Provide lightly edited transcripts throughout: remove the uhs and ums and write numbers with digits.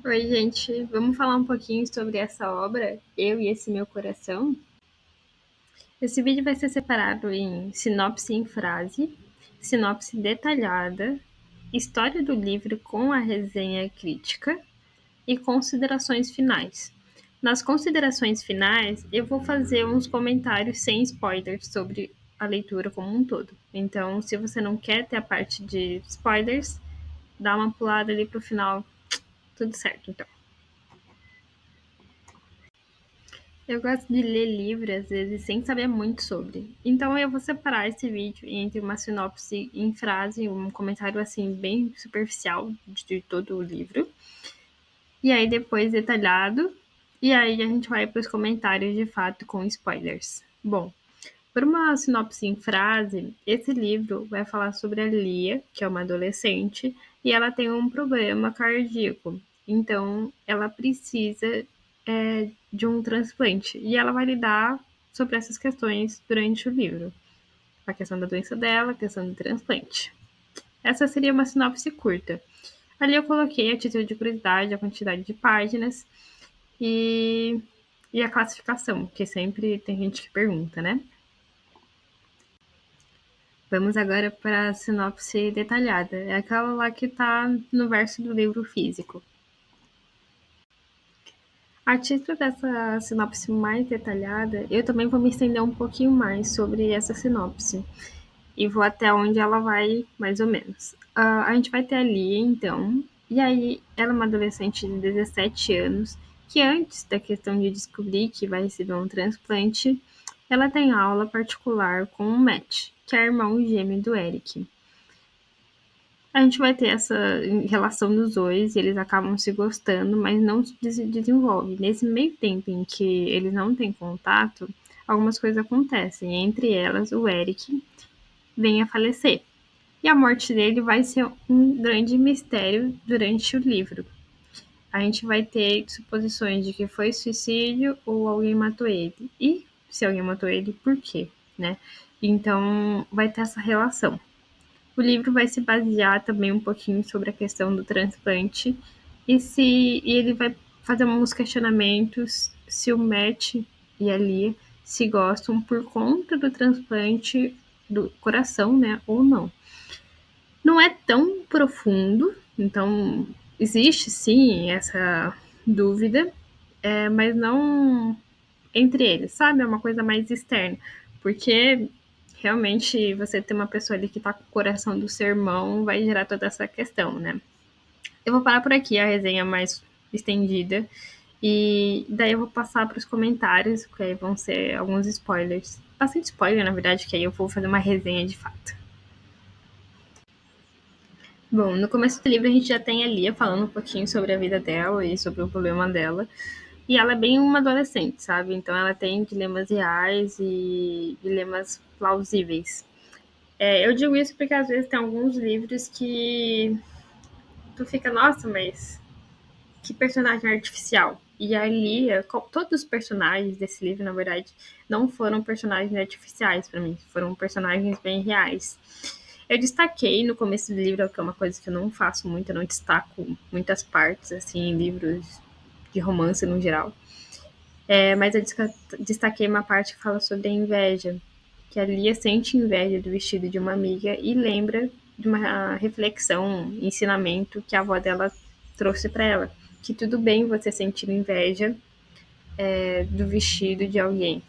Oi, gente, vamos falar um pouquinho sobre essa obra, Eu e Esse Meu Coração? Esse vídeo vai ser separado em sinopse em frase, sinopse detalhada, história do livro com a resenha crítica e considerações finais. Nas considerações finais, eu vou fazer uns comentários sem spoilers sobre a leitura como um todo. Então, se você não quer ter a parte de spoilers, dá uma pulada ali pro final, tudo certo, então. Eu gosto de ler livro, às vezes, sem saber muito sobre. Então, eu vou separar esse vídeo entre uma sinopse em frase, um comentário, assim, bem superficial de todo o livro. E aí, depois, detalhado. E aí, a gente vai para os comentários, de fato, com spoilers. Bom, por uma sinopse em frase, esse livro vai falar sobre a Lia, que é uma adolescente, e ela tem um problema cardíaco. Então, ela precisa de um transplante. E ela vai lidar sobre essas questões durante o livro. A questão da doença dela, a questão do transplante. Essa seria uma sinopse curta. Ali eu coloquei a título de curiosidade, a quantidade de páginas e, e a classificação, que sempre tem gente que pergunta, né? Vamos agora para a sinopse detalhada. É aquela lá que está no verso do livro físico. A título dessa sinopse mais detalhada, eu também vou me estender um pouquinho mais sobre essa sinopse e vou até onde ela vai, mais ou menos. A gente vai ter ali, então, e aí ela é uma adolescente de 17 anos que antes da questão de descobrir que vai receber um transplante, ela tem aula particular com o Matt, que é irmão gêmeo do Eric. A gente vai ter essa relação dos dois, e eles acabam se gostando, mas não se desenvolve. Nesse meio tempo em que eles não têm contato, algumas coisas acontecem. Entre elas, o Eric vem a falecer. E a morte dele vai ser um grande mistério durante o livro. A gente vai ter suposições de que foi suicídio ou alguém matou ele. E se alguém matou ele, por quê? Né? Então, vai ter essa relação. O livro vai se basear também um pouquinho sobre a questão do transplante e ele vai fazer uns questionamentos se o Matt e a Lia se gostam por conta do transplante do coração, né, ou não. Não é tão profundo, então existe sim essa dúvida, mas não entre eles, sabe? É uma coisa mais externa, porque realmente você ter uma pessoa ali que tá com o coração do seu irmão vai gerar toda essa questão, né? Eu vou parar por aqui a resenha mais estendida e daí eu vou passar para os comentários, que aí vão ser alguns spoilers. Bastante spoiler, na verdade, que aí eu vou fazer uma resenha de fato. Bom, no começo do livro a gente já tem a Lia falando um pouquinho sobre a vida dela e sobre o problema dela. E ela é bem uma adolescente, sabe? Então ela tem dilemas reais e dilemas plausíveis. Eu digo isso porque às vezes tem alguns livros que tu fica, nossa, mas que personagem artificial. E a Lia, todos os personagens desse livro, na verdade, não foram personagens artificiais para mim, foram personagens bem reais. Eu destaquei no começo do livro, que é uma coisa que eu não faço muito, eu não destaco muitas partes, assim, em livros de romance no geral. Mas eu destaquei uma parte que fala sobre a inveja, que a Lia sente inveja do vestido de uma amiga e lembra de uma reflexão, ensinamento que a avó dela trouxe para ela, que tudo bem você sentir inveja do vestido de alguém,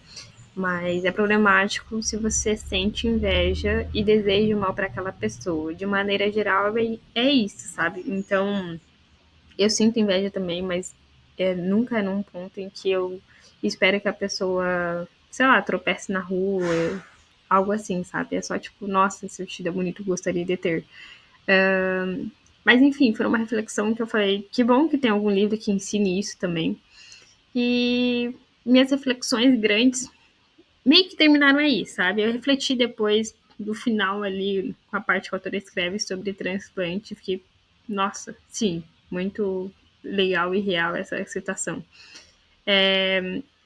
mas é problemático se você sente inveja e deseja o mal para aquela pessoa. De maneira geral, é isso, sabe? Então, eu sinto inveja também, mas nunca é num ponto em que eu espero que a pessoa, sei lá, tropece na rua, algo assim, sabe? É só tipo, nossa, esse vestido é bonito, gostaria de ter. Mas enfim, foi uma reflexão que eu falei, que bom que tem algum livro que ensine isso também. E minhas reflexões grandes meio que terminaram aí, sabe? Eu refleti depois do final ali, com a parte que a autora escreve sobre transplante, fiquei, nossa, sim, muito legal e real essa citação.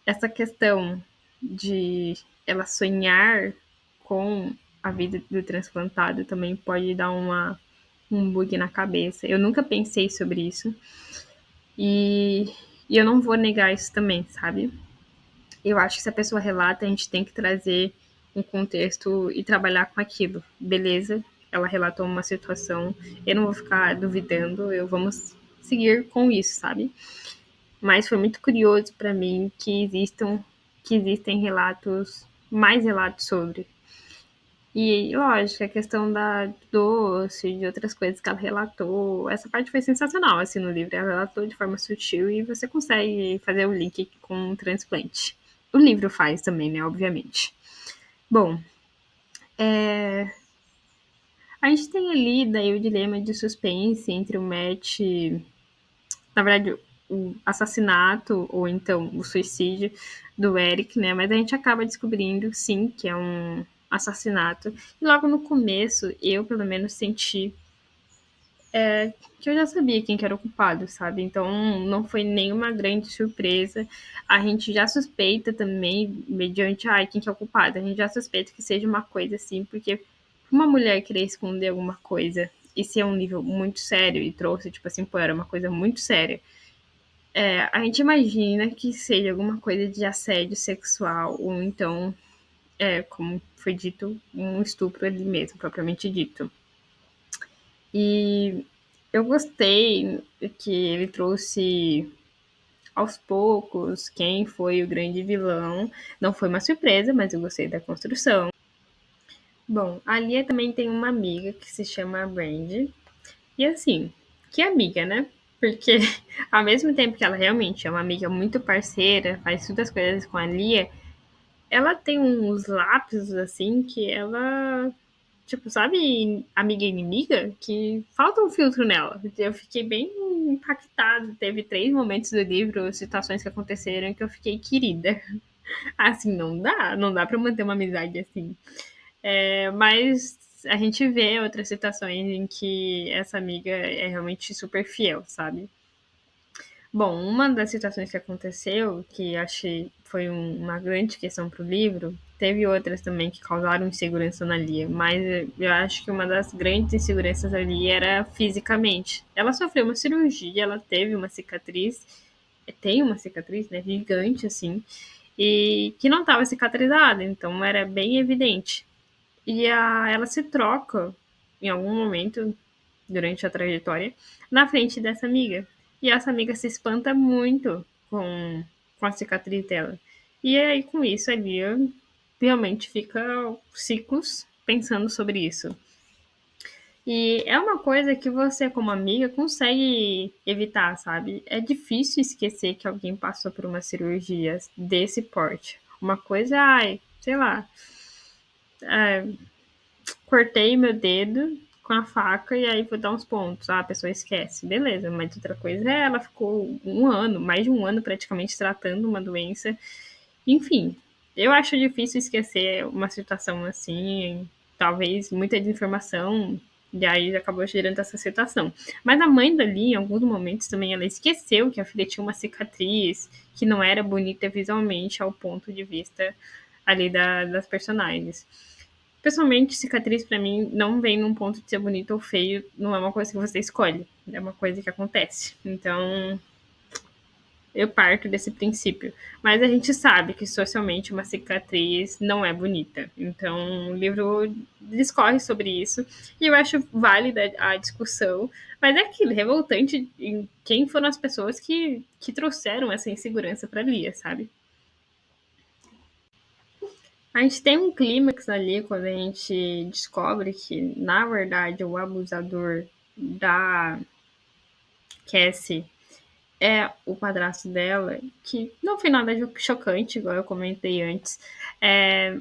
Essa questão de ela sonhar com a vida do transplantado também pode dar um bug na cabeça. Eu nunca pensei sobre isso. E, e eu não vou negar isso também, sabe? Eu acho que se a pessoa relata, a gente tem que trazer um contexto e trabalhar com aquilo. Beleza, ela relatou uma situação, eu não vou ficar duvidando, eu vamos seguir com isso, sabe? Mas foi muito curioso para mim que existem relatos, mais relatos sobre. E, lógico, a questão da doce, de outras coisas que ela relatou, essa parte foi sensacional, assim, no livro. Ela relatou de forma sutil e você consegue fazer o link com o transplante. O livro faz também, né, obviamente. Bom, a gente tem ali daí o dilema de suspense entre o Matt, na verdade, o assassinato ou então o suicídio do Eric, né? Mas a gente acaba descobrindo, sim, que é um assassinato. E logo no começo, eu pelo menos senti que eu já sabia quem que era o culpado, sabe? Então não foi nenhuma grande surpresa. A gente já suspeita também, mediante, ai, quem que é o culpado? A gente já suspeita que seja uma coisa assim, porque uma mulher querer esconder alguma coisa e se é um nível muito sério e trouxe, tipo assim, pô, era uma coisa muito séria. A gente imagina que seja alguma coisa de assédio sexual, ou então, como foi dito, um estupro ali mesmo, propriamente dito. E eu gostei que ele trouxe aos poucos quem foi o grande vilão. Não foi uma surpresa, mas eu gostei da construção. Bom, a Lia também tem uma amiga que se chama Brandy. E assim, que amiga, né? Porque ao mesmo tempo que ela realmente é uma amiga muito parceira, faz todas as coisas com a Lia, ela tem uns lapsos assim que ela, tipo, sabe, amiga e inimiga, que falta um filtro nela. Eu fiquei bem impactada. Teve 3 momentos do livro, situações que aconteceram que eu fiquei querida. Assim, não dá pra manter uma amizade assim. Mas a gente vê outras situações em que essa amiga é realmente super fiel, sabe? Bom, uma das situações que aconteceu, que achei foi uma grande questão para o livro, teve outras também que causaram insegurança na Lia, mas eu acho que uma das grandes inseguranças ali era fisicamente. Ela sofreu uma cirurgia, ela teve uma cicatriz, tem uma cicatriz, né, gigante assim, e que não estava cicatrizada, então era bem evidente. Ela se troca em algum momento durante a trajetória na frente dessa amiga. E essa amiga se espanta muito com a cicatriz dela. E aí, com isso, a Lia realmente fica ciclos pensando sobre isso. E é uma coisa que você, como amiga, consegue evitar, sabe? É difícil esquecer que alguém passou por uma cirurgia desse porte. Uma coisa, ai, sei lá, cortei meu dedo com a faca e aí vou dar uns pontos. Ah, a pessoa esquece. Beleza, mas outra coisa é ela ficou um ano, mais de um ano praticamente tratando uma doença. Enfim, eu acho difícil esquecer uma situação assim, talvez muita desinformação, e aí acabou gerando essa situação. Mas a mãe dali, em alguns momentos também, ela esqueceu que a filha tinha uma cicatriz que não era bonita visualmente ao ponto de vista ali das personagens. Pessoalmente, cicatriz pra mim não vem num ponto de ser bonito ou feio, não é uma coisa que você escolhe, é uma coisa que acontece. Então, eu parto desse princípio. Mas a gente sabe que socialmente uma cicatriz não é bonita. Então, o livro discorre sobre isso e eu acho válida a discussão. Mas é aquilo, revoltante em quem foram as pessoas que trouxeram essa insegurança para Lia, sabe? A gente tem um clímax ali quando a gente descobre que, na verdade, o abusador da Cassie é o padrasto dela, que não foi nada chocante, igual eu comentei antes. É,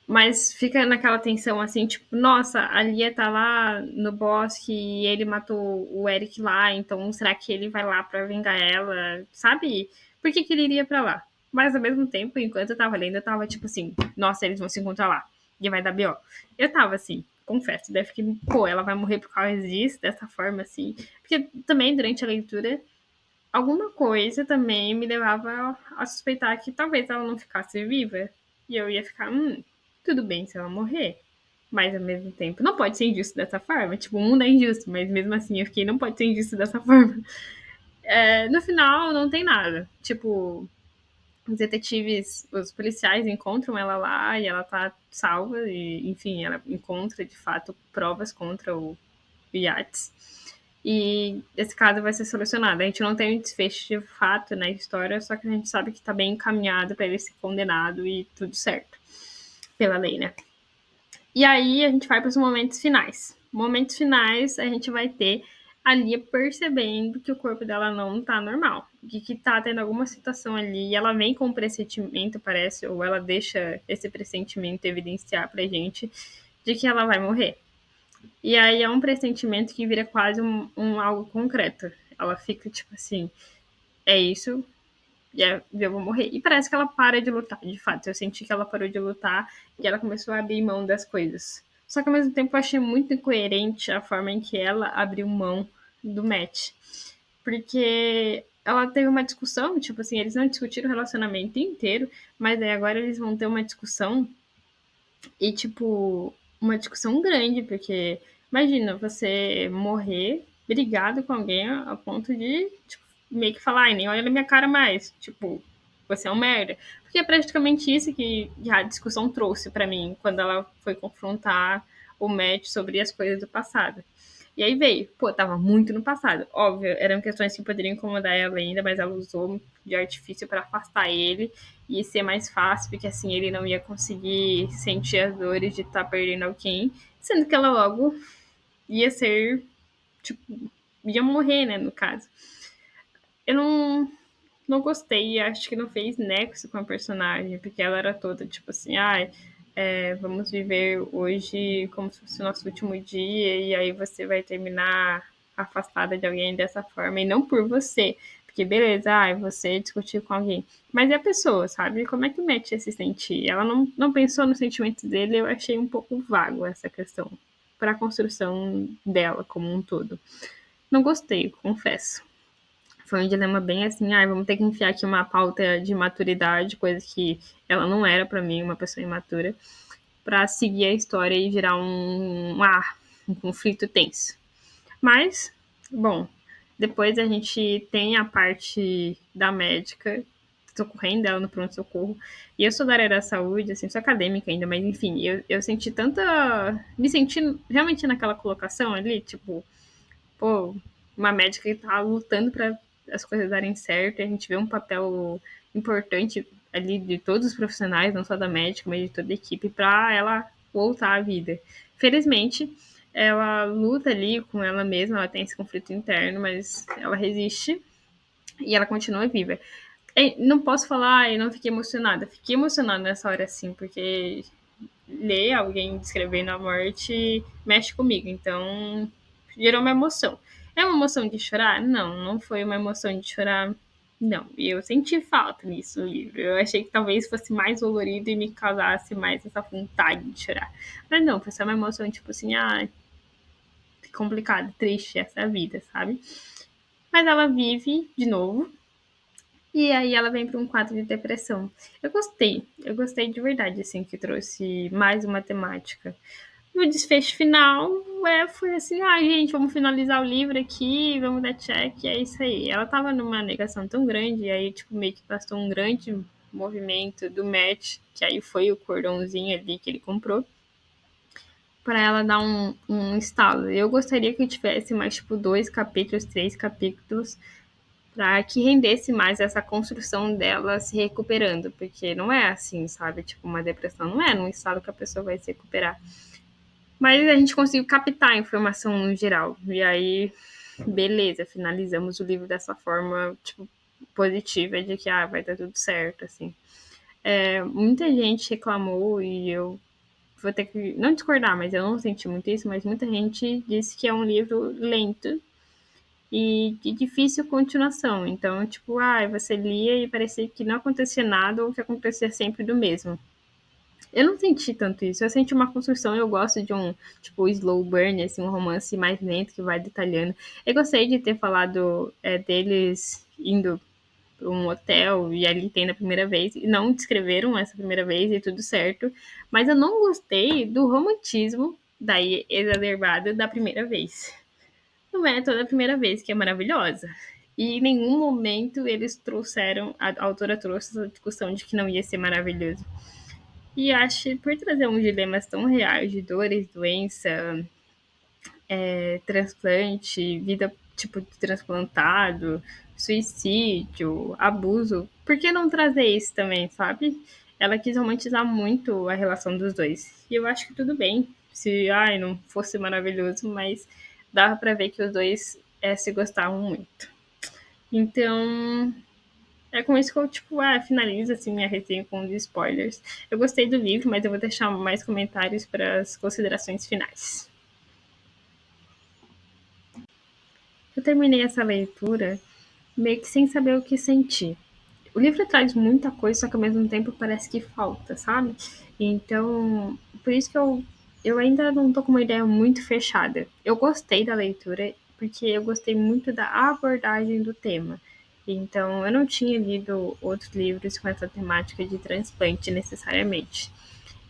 mas fica naquela tensão assim, tipo, nossa, a Lia tá lá no bosque e ele matou o Eric lá, então será que ele vai lá pra vingar ela? Sabe? Por que, que ele iria pra lá? Mas ao mesmo tempo, enquanto eu tava lendo, eu tava tipo assim, nossa, eles vão se encontrar lá. E vai dar B.O. Eu tava assim, confesso, daí fiquei, pô, ela vai morrer por causa disso, dessa forma assim. Porque também durante a leitura alguma coisa também me levava a suspeitar que talvez ela não ficasse viva. E eu ia ficar, tudo bem se ela morrer. Mas ao mesmo tempo, não pode ser injusto dessa forma. Tipo, o mundo é injusto, mas mesmo assim eu fiquei, não pode ser injusto dessa forma. No final, não tem nada. Tipo, os detetives, os policiais encontram ela lá e ela tá salva e, enfim, ela encontra de fato provas contra o Yates. E esse caso vai ser solucionado. A gente não tem um desfecho de fato na história, só que a gente sabe que tá bem encaminhado para ele ser condenado e tudo certo pela lei, né? E aí a gente vai para os momentos finais. Momentos finais, a gente vai ter a Lia percebendo que o corpo dela não tá normal, que tá tendo alguma situação ali, e ela vem com um pressentimento, parece, ou ela deixa esse pressentimento evidenciar pra gente de que ela vai morrer. E aí é um pressentimento que vira quase um algo concreto. Ela fica tipo assim, é isso, eu vou morrer. E parece que ela para de lutar, de fato. Eu senti que ela parou de lutar e ela começou a abrir mão das coisas. Só que ao mesmo tempo eu achei muito incoerente a forma em que ela abriu mão do Matt. Porque ela teve uma discussão, tipo assim, eles não discutiram o relacionamento inteiro, mas aí agora eles vão ter uma discussão e, tipo, uma discussão grande, porque imagina você morrer brigado com alguém a ponto de, tipo, meio que falar, ai, nem olha na minha cara mais. Tipo, você é um merda. Porque é praticamente isso que a discussão trouxe pra mim quando ela foi confrontar o Matt sobre as coisas do passado. E aí veio, pô, tava muito no passado. Óbvio, eram questões que poderiam incomodar ela ainda, mas ela usou de artifício para afastar ele e ser mais fácil, porque assim ele não ia conseguir sentir as dores de estar perdendo alguém, sendo que ela logo ia ser, tipo, ia morrer, né, no caso. Eu não gostei, acho que não fez nexo com a personagem, porque ela era toda tipo assim, ai, vamos viver hoje como se fosse o nosso último dia, e aí você vai terminar afastada de alguém dessa forma, e não por você, porque beleza, ai, você discutiu com alguém, mas é a pessoa, sabe? Como é que o Matt ia se sentir? Ela não pensou nos sentimentos dele, eu achei um pouco vago essa questão, para a construção dela como um todo. Não gostei, confesso. Foi um dilema bem assim, ah, vamos ter que enfiar aqui uma pauta de maturidade, coisa que ela não era para mim, uma pessoa imatura, para seguir a história e virar um conflito tenso. Mas, bom, depois a gente tem a parte da médica socorrendo ela no pronto-socorro. E eu sou da área da saúde, assim, sou acadêmica ainda, mas enfim, eu senti tanta. Me senti realmente naquela colocação ali, tipo, pô, uma médica que tá lutando para as coisas darem certo, e a gente vê um papel importante ali de todos os profissionais, não só da médica, mas de toda a equipe, para ela voltar à vida. Felizmente, ela luta ali com ela mesma, ela tem esse conflito interno, mas ela resiste e ela continua viva. Não posso falar, eu não fiquei emocionada. Fiquei emocionada nessa hora, sim, porque ler alguém descrevendo a morte mexe comigo. Então, gerou uma emoção. É uma emoção de chorar? Não foi uma emoção de chorar. Não, e eu senti falta nisso no livro. Eu achei que talvez fosse mais dolorido e me causasse mais essa vontade de chorar. Mas não, foi só uma emoção tipo assim, complicado, triste essa vida, sabe? Mas ela vive de novo. E aí ela vem para um quadro de depressão. Eu gostei de verdade, assim, que trouxe mais uma temática. No desfecho final, foi assim, gente, vamos finalizar o livro aqui, vamos dar check, é isso aí. Ela tava numa negação tão grande, e aí, tipo, meio que passou um grande movimento do Matt, que aí foi o cordãozinho ali que ele comprou, para ela dar um estalo. Eu gostaria que tivesse mais, tipo, 2 capítulos, 3 capítulos, para que rendesse mais essa construção dela se recuperando, porque não é assim, sabe? Tipo, uma depressão não é num estado que a pessoa vai se recuperar. Mas a gente conseguiu captar a informação no geral. E aí, beleza, finalizamos o livro dessa forma, tipo, positiva, de que vai dar tudo certo, assim. Muita gente reclamou e eu vou ter que não discordar, mas eu não senti muito isso, mas muita gente disse que é um livro lento e de difícil continuação. Então, tipo, você lia e parecia que não acontecia nada ou que acontecia sempre do mesmo. Eu não senti tanto isso. Eu senti uma construção. Eu gosto de um, tipo, slow burn, assim, um romance mais lento que vai detalhando. Eu gostei de ter falado deles indo para um hotel e ali tem na primeira vez. E não descreveram essa primeira vez e tudo certo. Mas eu não gostei do romantismo daí exacerbado da primeira vez. Não é toda a primeira vez que é maravilhosa. E em nenhum momento eles trouxeram, a autora trouxe essa discussão de que não ia ser maravilhoso. E acho que por trazer uns dilemas tão reais de dores, doença, transplante, vida tipo de transplantado, suicídio, abuso, por que não trazer isso também, sabe? Ela quis romantizar muito a relação dos dois. E eu acho que tudo bem se não fosse maravilhoso, mas dava pra ver que os dois se gostavam muito. Então, é com isso que eu, finalizo assim, minha resenha com os spoilers. Eu gostei do livro, mas eu vou deixar mais comentários para as considerações finais. Eu terminei essa leitura meio que sem saber o que sentir. O livro traz muita coisa, só que ao mesmo tempo parece que falta, sabe? Então, por isso que eu ainda não tô com uma ideia muito fechada. Eu gostei da leitura, porque eu gostei muito da abordagem do tema. Então, eu não tinha lido outros livros com essa temática de transplante necessariamente.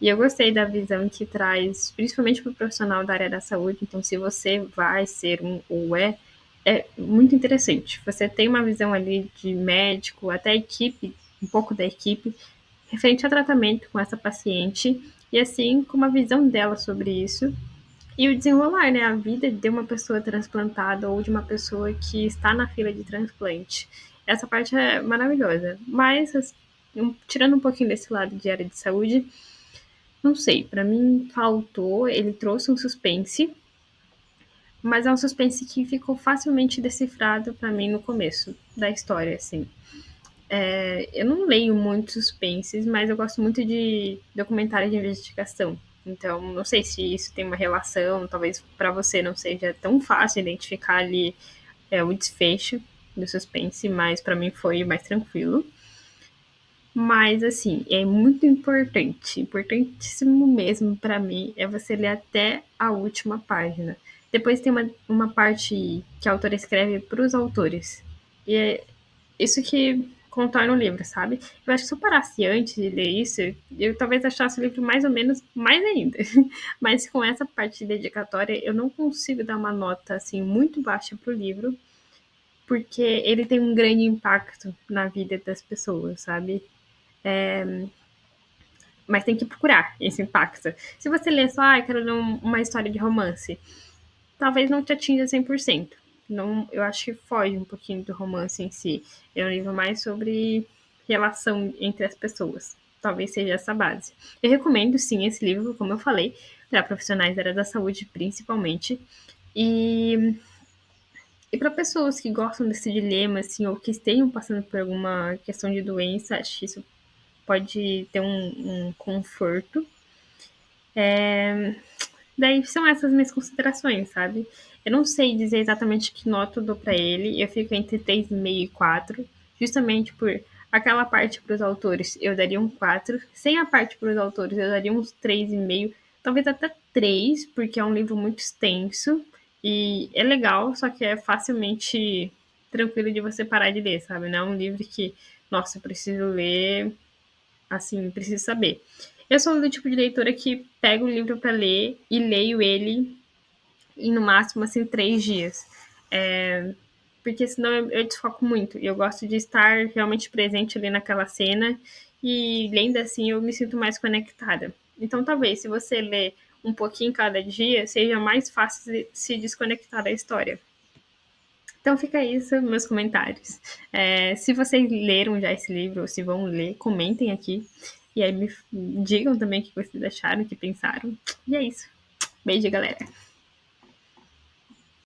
E eu gostei da visão que traz, principalmente para o profissional da área da saúde. Então, se você vai ser um ou é muito interessante. Você tem uma visão ali de médico, até a equipe, um pouco da equipe, referente a tratamento com essa paciente, e assim, com uma visão dela sobre isso. E o desenrolar, né? A vida de uma pessoa transplantada ou de uma pessoa que está na fila de transplante. Essa parte é maravilhosa. Mas, tirando um pouquinho desse lado de área de saúde, não sei, para mim faltou, ele trouxe um suspense, mas é um suspense que ficou facilmente decifrado para mim no começo da história, assim. Eu não leio muito suspenses, mas eu gosto muito de documentário de investigação. Então, não sei se isso tem uma relação, talvez para você não seja tão fácil identificar ali o desfecho do suspense, mas para mim foi mais tranquilo. Mas, assim, é muito importante, importantíssimo mesmo para mim, é você ler até a última página. Depois tem uma parte que a autora escreve para os autores. E é isso que contorna o livro, sabe? Eu acho que se eu parasse antes de ler isso, eu talvez achasse o livro mais ou menos mais ainda. Mas com essa parte dedicatória, eu não consigo dar uma nota assim muito baixa pro livro, porque ele tem um grande impacto na vida das pessoas, sabe? Mas tem que procurar esse impacto. Se você lê só, quero ler uma história de romance, talvez não te atinja 100%. Não, eu acho que foge um pouquinho do romance em si. É um livro mais sobre relação entre as pessoas. Talvez seja essa base. Eu recomendo, sim, esse livro, como eu falei, para profissionais da área da saúde, principalmente. E para pessoas que gostam desse dilema, assim, ou que estejam passando por alguma questão de doença, acho que isso pode ter um conforto. Daí são essas minhas considerações, sabe? Eu não sei dizer exatamente que nota eu dou pra ele, eu fico entre 3,5 e 4, justamente por aquela parte para os autores eu daria um 4, sem a parte para os autores eu daria uns 3,5, talvez até 3, porque é um livro muito extenso e é legal, só que é facilmente tranquilo de você parar de ler, sabe? Não é um livro que, nossa, eu preciso ler, assim, preciso saber. Eu sou do tipo de leitora que pega o livro para ler e leio ele em no máximo assim 3 dias. Porque senão eu desfoco muito. E eu gosto de estar realmente presente ali naquela cena e lendo assim eu me sinto mais conectada. Então talvez se você ler um pouquinho cada dia, seja mais fácil de se desconectar da história. Então fica isso, meus comentários. Se vocês leram já esse livro, ou se vão ler, comentem aqui. E aí me digam também o que vocês acharam, o que pensaram. E é isso. Beijo, galera.